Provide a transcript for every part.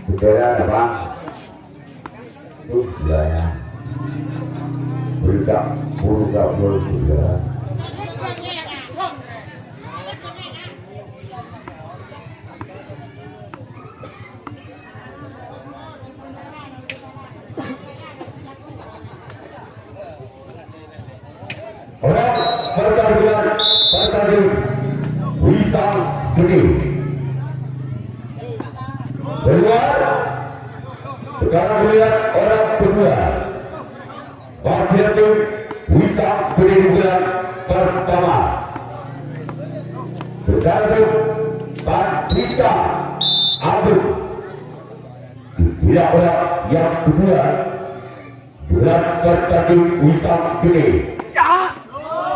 Saudara Bang itu sebelahnya berita purga saudara. Orang bertanding Wisang Gede keluar. Sekarang melihat orang kedua Partai Wisang Gede bulan pertama bertanding Pandita Agung. Tidak orang yang kedua bulan pertanding Wisang Gede.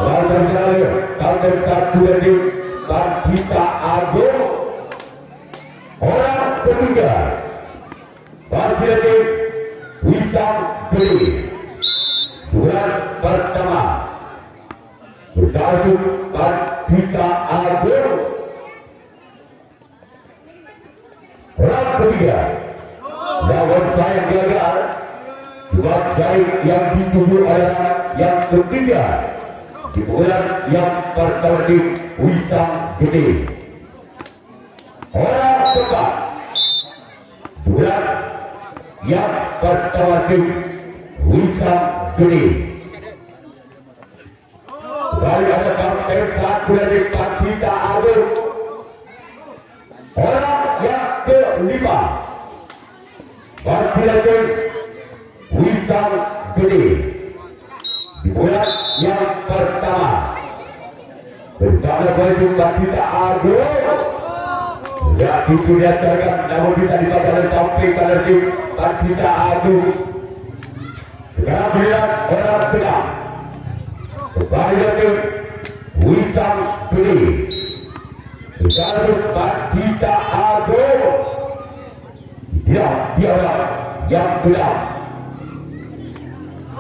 Lawan kalten satu dari Pandita Agung. Orang ketiga Partai Wisang Gede bulan pertama bersatu Pandita Agung. Orang ketiga lawan saya gagal. Sebab saya yang dituju adalah yang ketiga di bulan yang pertama di Wisang Gede. Orang keempat bulan yang pertama di Wisang Gede. Lalu ada partai satu dari Pandita Agung. Orang yang kelima partai Wisang Gede di bulan yang pertama bersama baju Pandita Agung. Ya itu diajarkan namun bisa dibaca sampai pada tim Pandita Agung. Sekarang melihat orang sedang kembali lagi Wisang Gede. Sekarang Pandita Agung. Dia yang benar.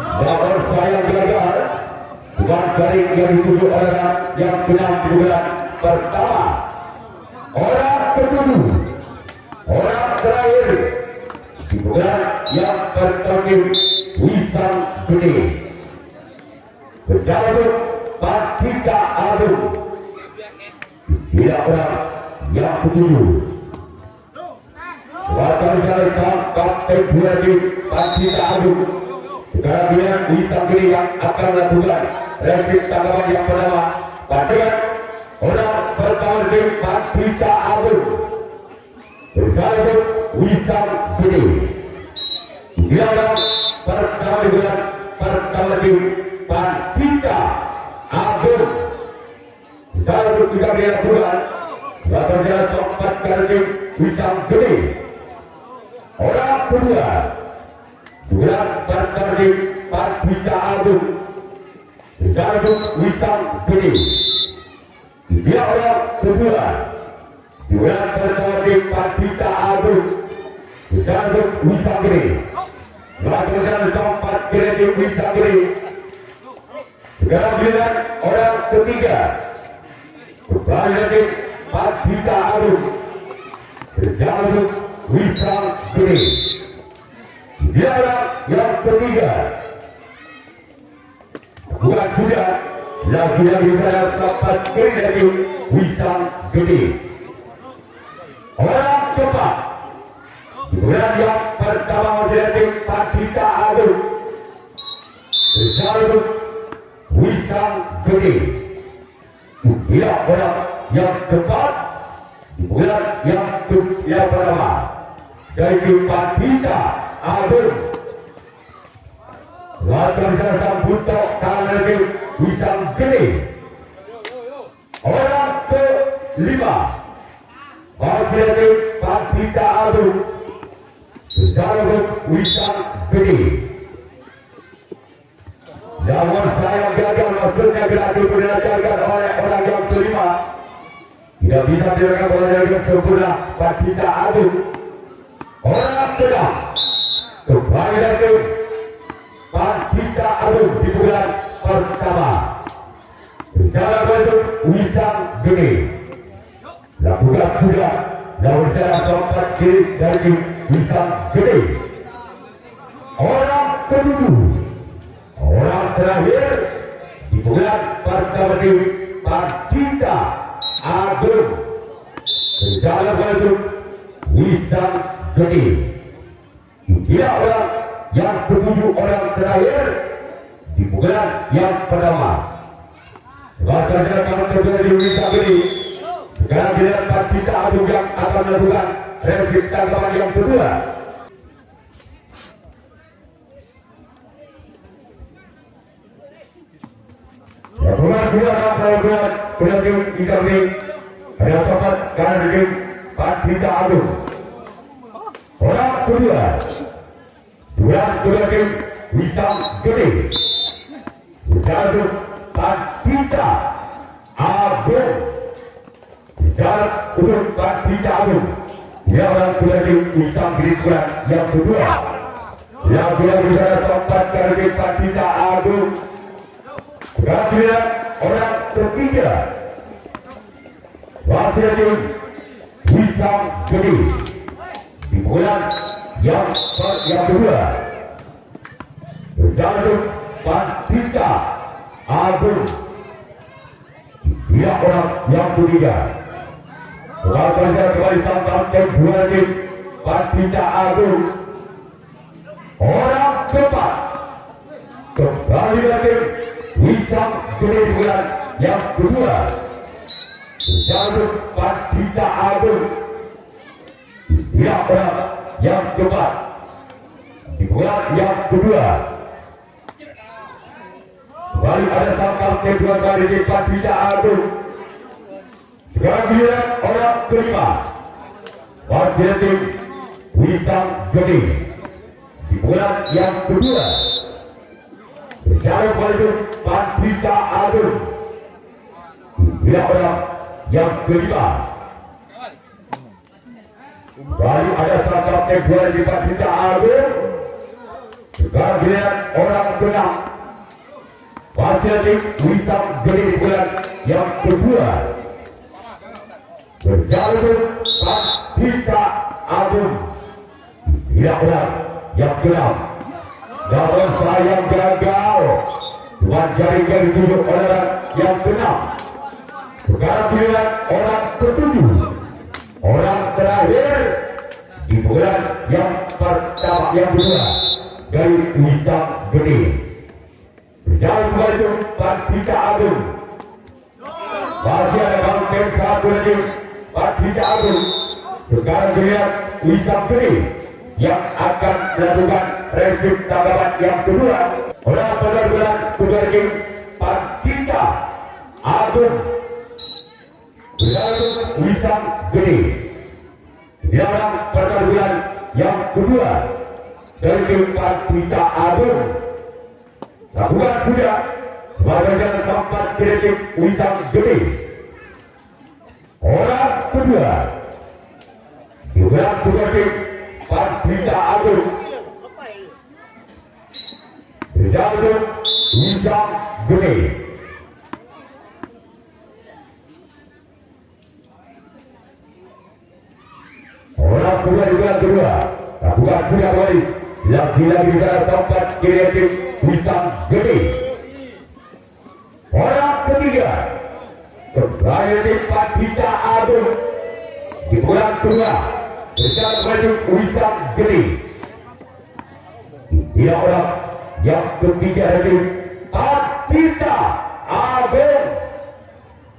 Namun saya gagal. Bukan garing yang dituju orang yang benar di bulan pertama. Orang ketujuh, orang terakhir di bulan yang pertama Wisang Gede bersama Pandita Agung. Tidak orang yang ketujuh. Wakil saya partai bulan di Pandita Agung. Sekarang bilang Wisang Gede yang akan melakukan rapid tanggapan yang pertama. Pastikan orang pertama di Pandita Agung bersama Wisang Gede. Dia orang pertama di bulan pertama di Pandita Agung. Bersama juga dia bulan bakal jalan tempat kali Wisang Gede. Orang kedua bulan pertama di Pandita Agung bersama Wisang Gede. Dia orang kedua bulan pertama di Pandita Agung bersama Wisang Gede. Lalu jalan tempat kali Wisang Gede. Sekarang bilang orang ketiga kembali lagi Pandita Agung bersama Wisang Gede. Dia orang yang ketiga bukan sudah lagi dalam tempat kali Wisang Gede. Orang keempat bulan yang pertama menjadi Pandita Agung bersama Wisang Gede. Dia orang yang keempat bulan yang pertama dari Pandita Agung. Lakukan saya butuh karena Wisang Gede. Orang kelima Partai Pandita Agung bersama Wisang Gede. Namun saya gagal maksudnya gratis berdasarkan oleh orang yang kelima. Tidak bisa diberikan oleh sempurna Pandita Agung. Orang kedua kembali lagi Pandita Agung di bulan pertama bersama bentuk Wisang Gede. Lakukan sudah lawan secara tempat kiri dari Wisam Gede. Orang ketujuh, orang terakhir di bulan pertama tim Pandita Agung. Berjalan menuju Wisam Gede. Dia orang yang ketujuh, orang terakhir di bulan yang pertama. Sebagai kalau terjadi di Wisam Gede, sekarang dia Pandita Agung yang akan melakukan resip tanggapan yang kedua. Pertemuan dua dalam perlombaan penonton IKB ada tempat kanan tim Pandita Agung. Orang kedua, dua tim Wisam Gede. Berjalan Pandita Agung. Berjalan untuk Pandita Agung. Dia orang kedua tim Wisam Gede kurang yang kedua. Yang kedua berjalan tempat kanan tim Pandita Agung. Kemudian orang ketiga, wakil tim Wisam Gede di bulan yang kedua. Berjalan Pandita Agung. Dia orang yang ketiga. Wakil kembali sampai tim bulan tim Pandita Agung. Orang keempat, kembali tim Wisam Gede di bulan yang kedua. Berjalan Pandita Agung. Dia orang yang keempat di bulan yang kedua. Kembali ada sangkal kedua kali di Pandita Agung. Kemudian orang kelima, wakil tim Wisam Gede di bulan yang kedua. Berjalan menuju Pandita Agung. Dia orang yang kelima. Kembali ada sangkal kedua di Pandita Agung. Kemudian orang keenam, wakil tim Wisam Gede di bulan yang kedua. Berjalan Pandita Agung. Dia orang yang keenam. Namun sayang gagal. Tuan jaringan ditunjuk orang yang keenam. Sekarang pilihan orang ketujuh, orang terakhir di bulan yang pertama yang kedua dari Wisam Gede. Berjalan menuju Pandita Agung. Masih ada bangkit satu lagi Pandita Agung. Sekarang pilihan Wisam Gede yang akan melakukan resip tanggapan yang kedua. Orang penerbangan kedua tim Pandita Agung. Berlalu Wisam Gede. Dia orang penerbangan yang kedua dari tim Pandita Agung. Lakukan sudah sebagai tempat tim Wisam Gede. Orang kedua juga kedua tim Pandita Agung. Berjalan Wisam Gede. Orang kedua juga kedua. Lakukan sudah kembali. Lagi-lagi dalam tempat kreatif Wisam Gede. Orang ketiga, kembali di Pandita Agung di bulan kedua. Berjalan menuju Wisam Gede. Dia orang yang ketiga dari Pandita Agung.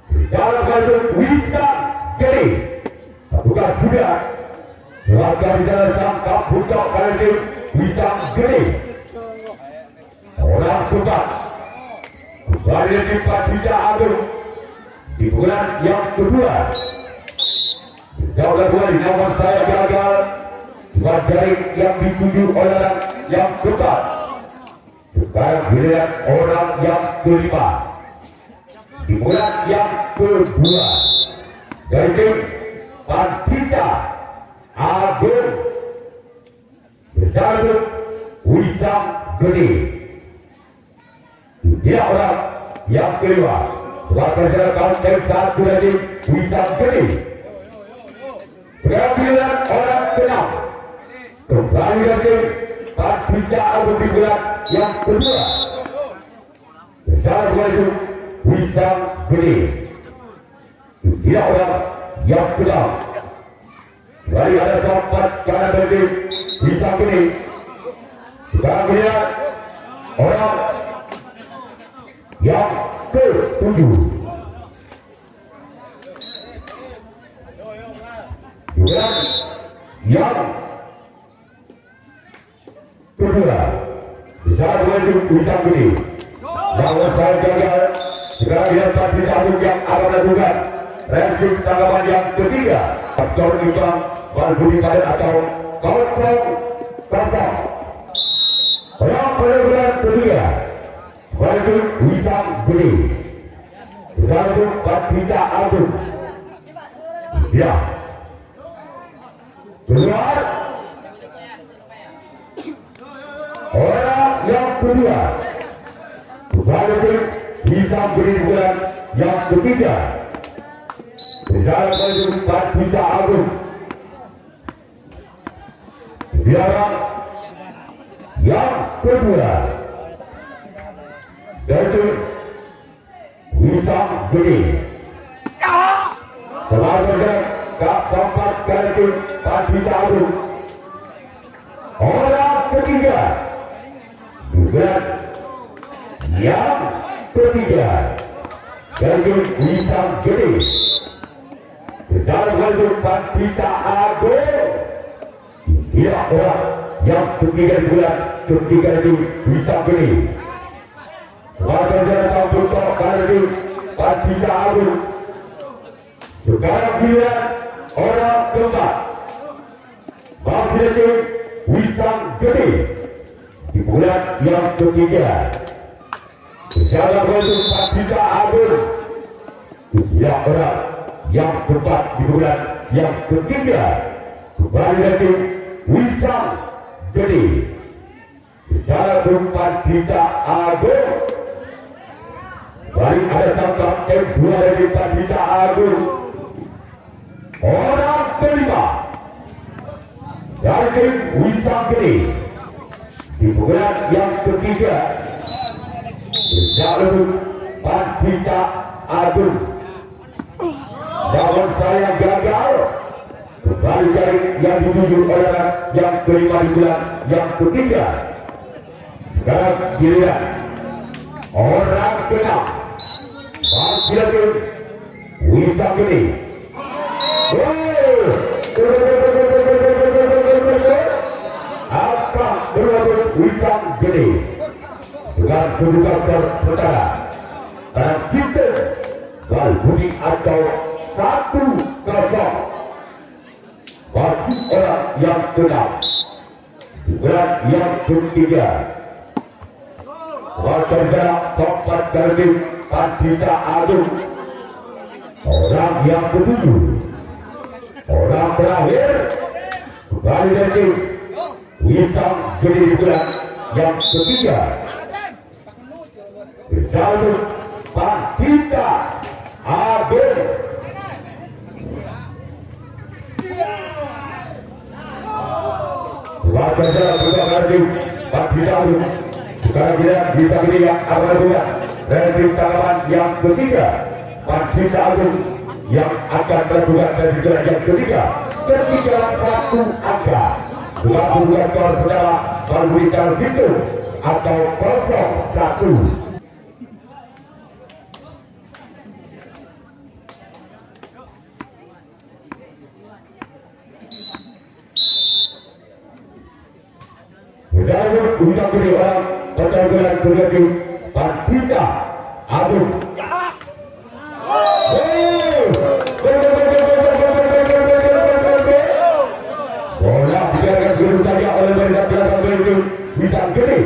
Berjalan menuju Wisam Gede. Lakukan sudah. Selangkah di dalam sangka puncak dari Wisam Gede. Orang keempat, kembali di Pandita Agung di bulan yang kedua. Jauh kembali namun saya gagal. Tuan jaring yang dituju oleh yang keempat. Sekarang giliran orang yang kelima di bulan yang kedua dari tim Pandita Agung. Berjalan Wisam Gede. Dia orang yang kelima. Sebagai jalan satu dari Wisam Gede. Penampilan orang keenam kembali lagi Partita Agung di bulan yang kedua bersama itu Wisam Gede tidak orang yang kedua kembali ada tempat kanan bagi Wisam Gede sekarang giliran orang yang ke-7 giliran yang kedua bisa menuju Wisam Gede namun saya gagal sekarang dia pasti sambung yang akan melakukan ranking tanggapan yang ketiga faktor imbang Balbudi Padat atau kosong orang penerbangan ketiga menuju Wisam Gede bersama itu Partita Agung ya keluar orang yang kedua bersama itu Wisam Gede bulan yang ketiga bersama itu Partita Agung biara yang kedua yaitu Wisam Gede selalu bergerak Kak Sampat Karatu Partita Agung orang ketiga bergerak yang ketiga yaitu Wisam Gede berjalan menuju Partita Agung tidak orang yang ketiga bulan ketiga itu Wisam Gede selalu bergerak Sampai Karatu Partita Agung sekarang giliran orang keempat masih itu Wisam Gede di bulan yang ketiga bersama menuju Partita Agung tidak orang yang keempat di bulan yang ketiga kembali lagi Wisam Gede bersama menuju Partita Agung balik ada sampai F2 dari Partita Agung orang kelima dari Wisam Gede di bulan yang ketiga bersama Partita Agung namun saya gagal kembali dari yang dituju oleh yang kelima di bulan yang ketiga sekarang giliran orang keenam masih lagi Wisam Gede apa berlaku Wisam Gede dengan kedudukan tersaudara dalam sistem Balbudi atau 1-0 bagi orang yang keenam bulan yang ketiga bergerak Sampat Karatu Partita Agung orang yang ketujuh orang terakhir kembali dari Wisam Gede di bulan yang ketiga bersama Partita Agung bergerak Karatu Partita Agung sekarang dia bisa beri yang akan melakukan ranking tanggapan yang ketiga Partita Agung yang akan melakukan ranking yang ketiga ketinggalan 1 angka 22 skor saudara Balbudi Karatu atau 0-1 Wisam Gede orang pertandingan terjadi Partita Agung bola dibiarkan dulu saja oleh mereka belakang Wisam Gede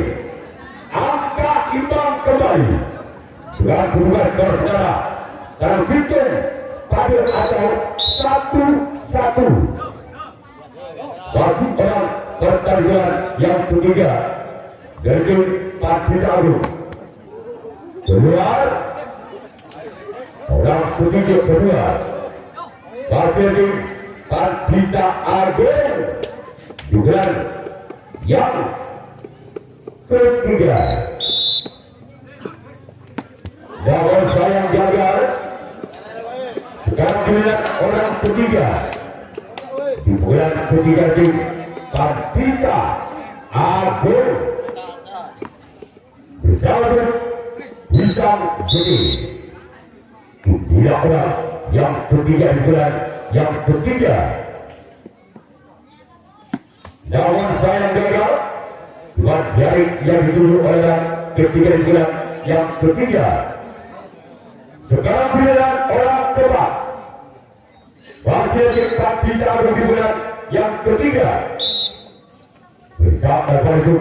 angka imbang kembali dengan hubungan saudara dalam sistem pada atau 1-1 bagi orang pertandingan yang ketiga dari Partita Agung keluar orang ketiga kedua bagi Partita Agung juga yang ketiga. Lawan sayang gagal. Sekarang giliran orang ketiga. Di bulan ketiga tim Kartika Agung bersama Wisam Jadi. Dia orang yang ketiga di bulan yang ketiga. Lawan sayang gagal. Buat jari yang dituju oleh ketiga di bulan yang ketiga. Sekarang giliran orang keempat. Masih kita tidak ada di bulan yang ketiga. Bersama itu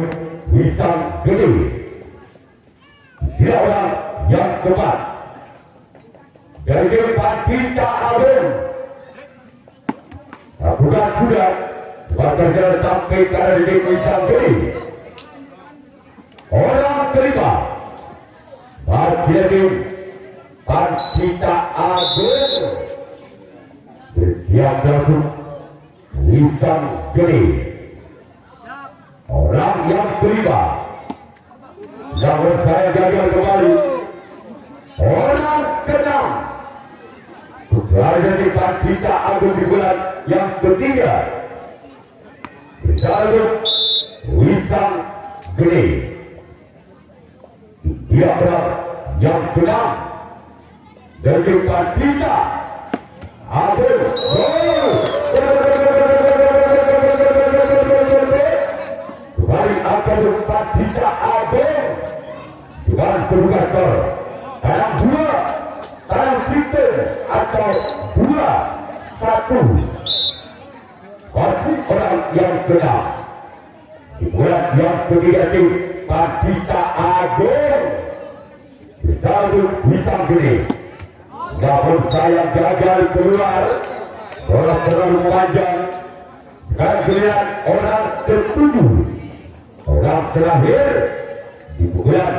Wisam Gede. Dia orang yang keempat. Dari tempat kita Agung. Bukan sudah. Bahkan jalan sampai ke arah di Wisam Gede. Orang kelima. Masih lagi Pancita Agung. Bersiap dalam Wisam Gede. Orang yang kelima. Namun saya gagal kembali. Orang keenam. Berada di Pancita Agung di bulan yang ketiga. Berada Wisam Gede. Dia orang yang keenam. Dari Pancita Agung. Kembali akan Pancita Agung dengan terbuka skor dalam 2 dalam sistem atau 2-1. Masih orang yang keenam di bulan yang ketiga tim Pancita Agung bersama Wisam Gede. Namun saya gagal keluar. Orang terlalu panjang. Dan giliran orang ketujuh. Orang terakhir di bulan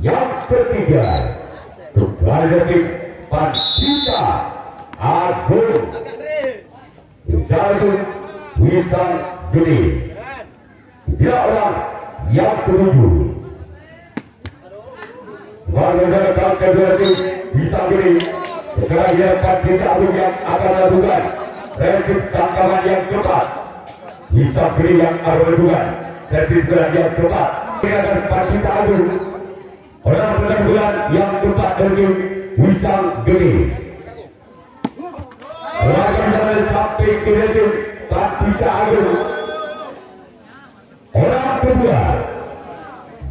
yang ketiga. Kembali tim Pancita Agung. Bersama Wisam Gede. Dia orang yang ketujuh. Warga kedua tim Wisam Gede. Sekarang dia Pancita Agung yang akan lakukan servis tangkapan yang cepat. Wisam Gede yang akan lakukan servis gerak yang cepat. Dengan Pancita Agung. Orang penampilan yang cepat dari Wisam Gede. Orang yang sampai ke tim Pancita Agung. Orang kedua.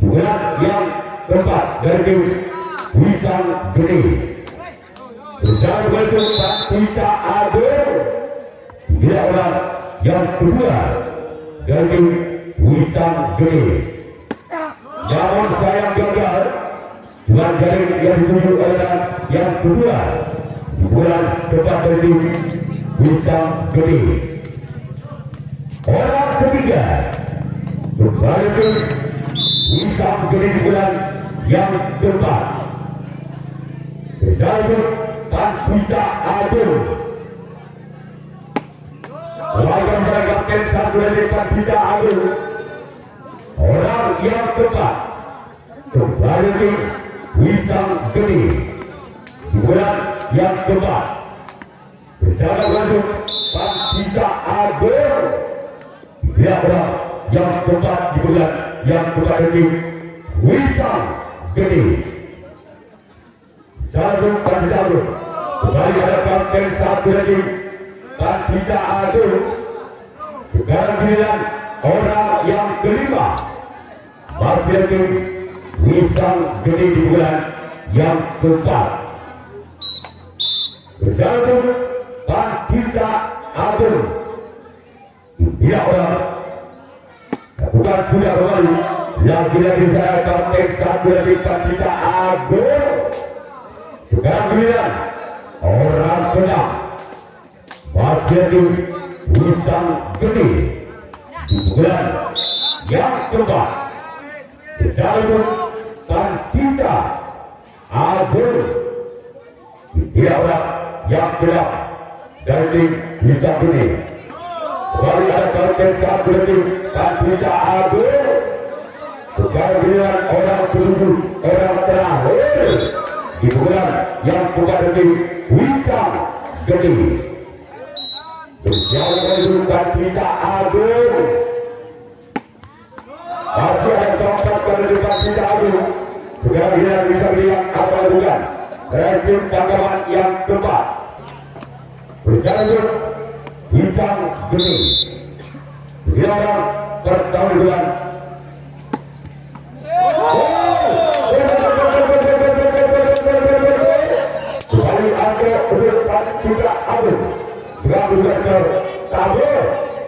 Bulan yang keempat dari Wisam Gede. Bersama itu Pancita Agung. Dia orang yang kedua dari Wisam Gede. Namun sayang gagal. Tuan jaring yang dituju oleh yang kedua di bulan keempat dari Wisam Gede. Orang ketiga kembali ke Wisam Gede di bulan yang keempat. Bersama Pancita Agung. Lawan beragam tim satu dari Pancita Agung. Orang yang keempat kembali ke Wisam Gede di bulan yang keempat. Bersama dengan Pancita Agung. Dia orang yang keempat di bulan yang keempat dari Wisam Gede. Satu Pancita Agung. Kembali hadapan tim satu lagi Pancita Agung. Sekarang giliran orang yang kelima. Masih lagi Wisam Gede di bulan yang keempat. Bersama Pancita Agung. Dia orang bukan sudah kembali. Lagi-lagi saya kontek satu lagi Pancita Agung. Sekarang giliran orang keenam. Masih di Wisam Gede di bulan yang keempat. Bersama Pancita Agung. Dia orang yang keenam dari Wisam Gede. Kembali ada konten satu lagi Patita Agung. Sekarang giliran orang ketujuh, orang terakhir di bulan yang keempat lagi Wisam Gede. Berjalan itu Patita Agung. Masih ada tempat pada di Patita Agung. Sekarang giliran bisa melihat apa bukan ranking tanggapan yang keempat. Berjalan itu Wisam Gede. Giliran pertama bulan. Kembali ada urusan juga ada dengan urusan tabur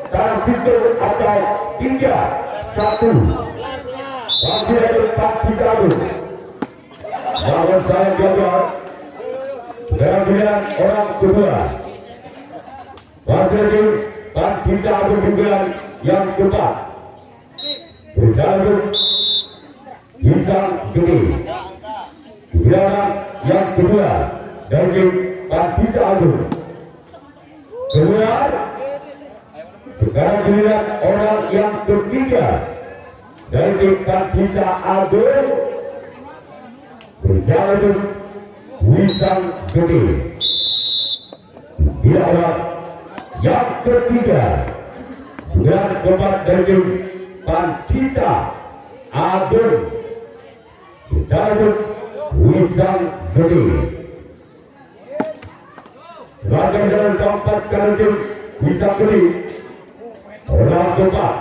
dalam pintu atau 3-1 bagi depan kita ada lawan saya gagal dengan pilihan orang kedua bagi depan kita ada pilihan yang keempat berjalan Wisam Gede. Pilihan yang kedua dari Patita Agung. Keluar. Sekarang pilihan orang yang ketiga dari Patita Agung. Berjalan Wisam Gede. Pilihan yang ketiga dan keempat dari Patita Agung. Berjalan Wisam Gede. Sebagai jalan keempat kali Wisam Gede. Orang keempat.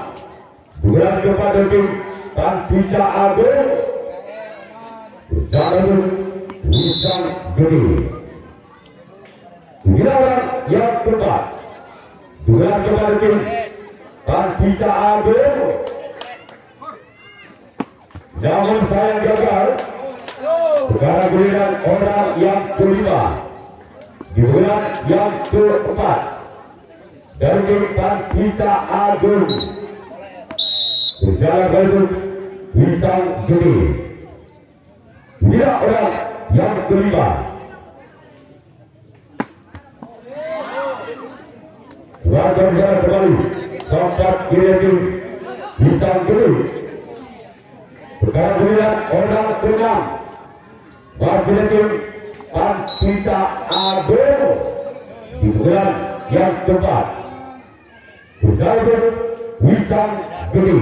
Bulan keempat dari Patita Agung. Berjalan Wisam Gede. Bulan yang keempat. Bulan keempat dari Patita Agung. Namun saya gagal. Sekarang giliran orang yang kelima di bulan yang keempat dari Patita Agung. Berjalan balik Wisam Gede. Dia orang yang kelima. Warga berjalan kembali sempat kiri Wisam Gede. Sekarang giliran orang keenam bagi Patita Agung di bulan yang keempat. Berjalan Wisam Gede.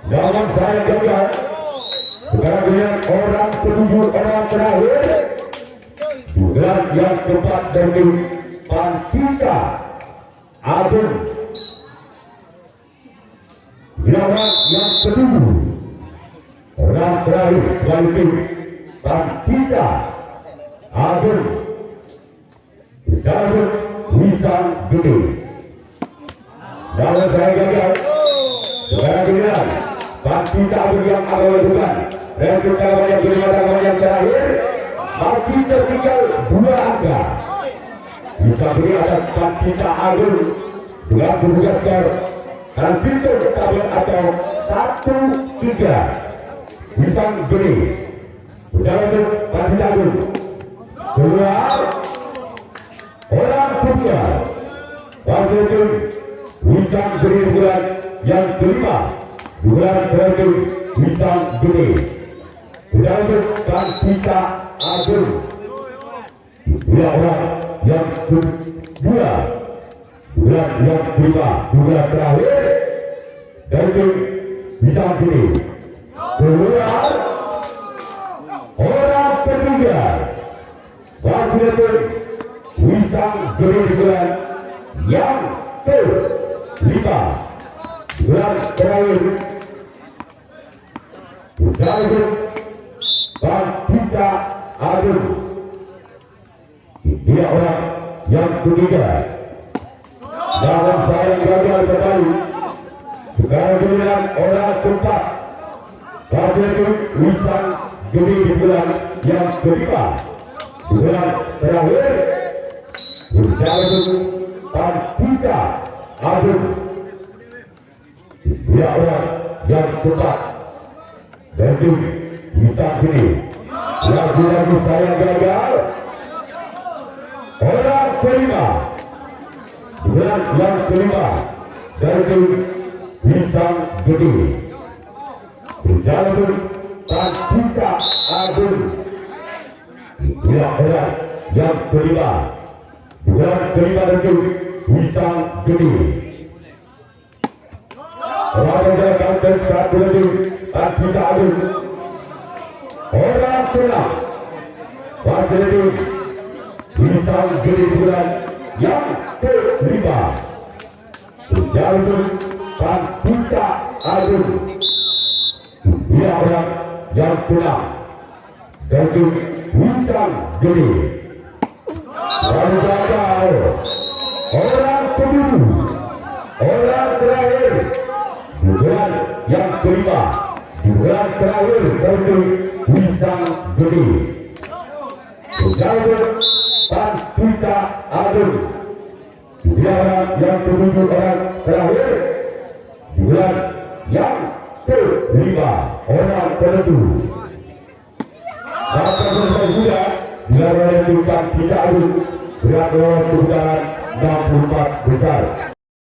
Jangan saya gagal. Sekarang giliran orang ketujuh, orang terakhir di bulan yang keempat dari Patita Agung. Orang yang kedua, orang terakhir dari Patita Agung. Berjalan Wisam Gede. Jangan saya gagal. Sekarang giliran Patita Agung yang akan melakukan ranking tanggapan yang kelima, tanggapan yang terakhir. Masih tertinggal 2 angka. Bisa beri atas Patita Agung dengan berbuka skor dan pintu tabel atau 1-3. Wisam Gede. Berjalan untuk Patita Agung. Keluar. Orang kedua. Bagi Wisam Gede bulan yang kelima. Bulan terakhir Wisam Gede. Berjalan untuk Patita Agung. Dua orang yang kedua. Bulan yang kelima. Bulan terakhir dari Wisam Gede. Keluar. Orang ketiga. Bagi Wisam Gede di bulan yang kelima. Bulan terakhir berjalan Patita Agung. Dia orang yang ketiga. Jangan saya gagal kembali. Sekarang giliran orang keempat. Bagi Wisam Gede di bulan yang kelima. Bulan terakhir berjalan Patita Agung. Dia orang yang keempat dari Wisam Gede. Lagi-lagi saya gagal. Orang kelima bulan yang kelima dari tim Bintang Gede. Berjalan Pandita Agung wilayah yang kelima bulan kelima dari tim Bintang Gede. Orang jalan dan satu lagi Pandita Agung. Orang pulang pada tim Bintang Gede bulan yang kelima. Berjalan Pandita Agung wilayah yang pulang dari Bintang Gede. Lalu gagal orang kedua, orang terakhir bulan yang kelima, bulan terakhir dari Bintang Gede. Berjalan Pandita Agung wilayah yang ketujuh, orang terakhir bulan yang kelima, orang penentu. Maka selesai juga bila menentukan Pandita Agung berat lawan kebutuhan 64 besar.